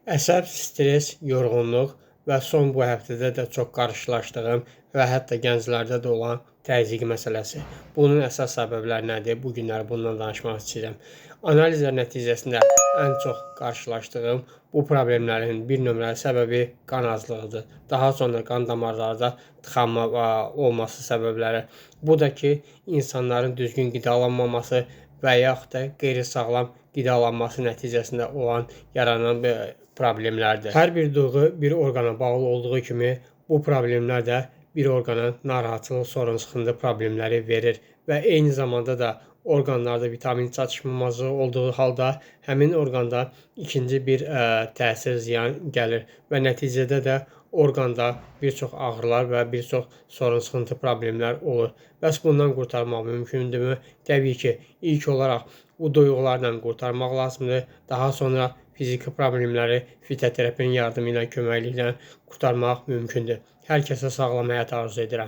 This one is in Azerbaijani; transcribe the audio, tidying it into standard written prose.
Əsəb, stres, yorğunluq və son bu həftədə də çox qarşılaşdığım və hətta gənclərdə də olan təzyiq məsələsi. Bunun əsas səbəbləri nədir? Bu günləri bundan danışmaq istəyirəm. Analizlər nəticəsində ən çox qarşılaşdığım bu problemlərin bir nömrəli səbəbi qan azlığıdır. Daha sonra qan damarlarda tıxanma olması səbəbləri. Bu da ki, insanların düzgün qidalanmaması və yaxud da qeyri-sağlam qidalanması nəticəsində yaranan problemlərdir. Hər bir duyğu bir orqana bağlı olduğu kimi, bu problemlər də bir orqana narahatlıq, sorğu-sıxıntı problemləri verir və eyni zamanda da orqanlarda vitamin çatışmamazlığı olduğu halda həmin orqanda ikinci bir təsir, ziyan gəlir və nəticədə də orqanda bir çox ağrılar və bir çox sorğu-sıxıntı problemlər olur. Bəs bundan qurtarmaq mümkündürmü? Təbii ki, ilk olaraq bu duyğulardan qurtarmaq lazımdır. Daha sonra fiziki problemləri fizioterapinin yardımı ilə, köməkliyi ilə qurtarmaq mümkündür. Hər kəsə sağlam həyat arzu edirəm.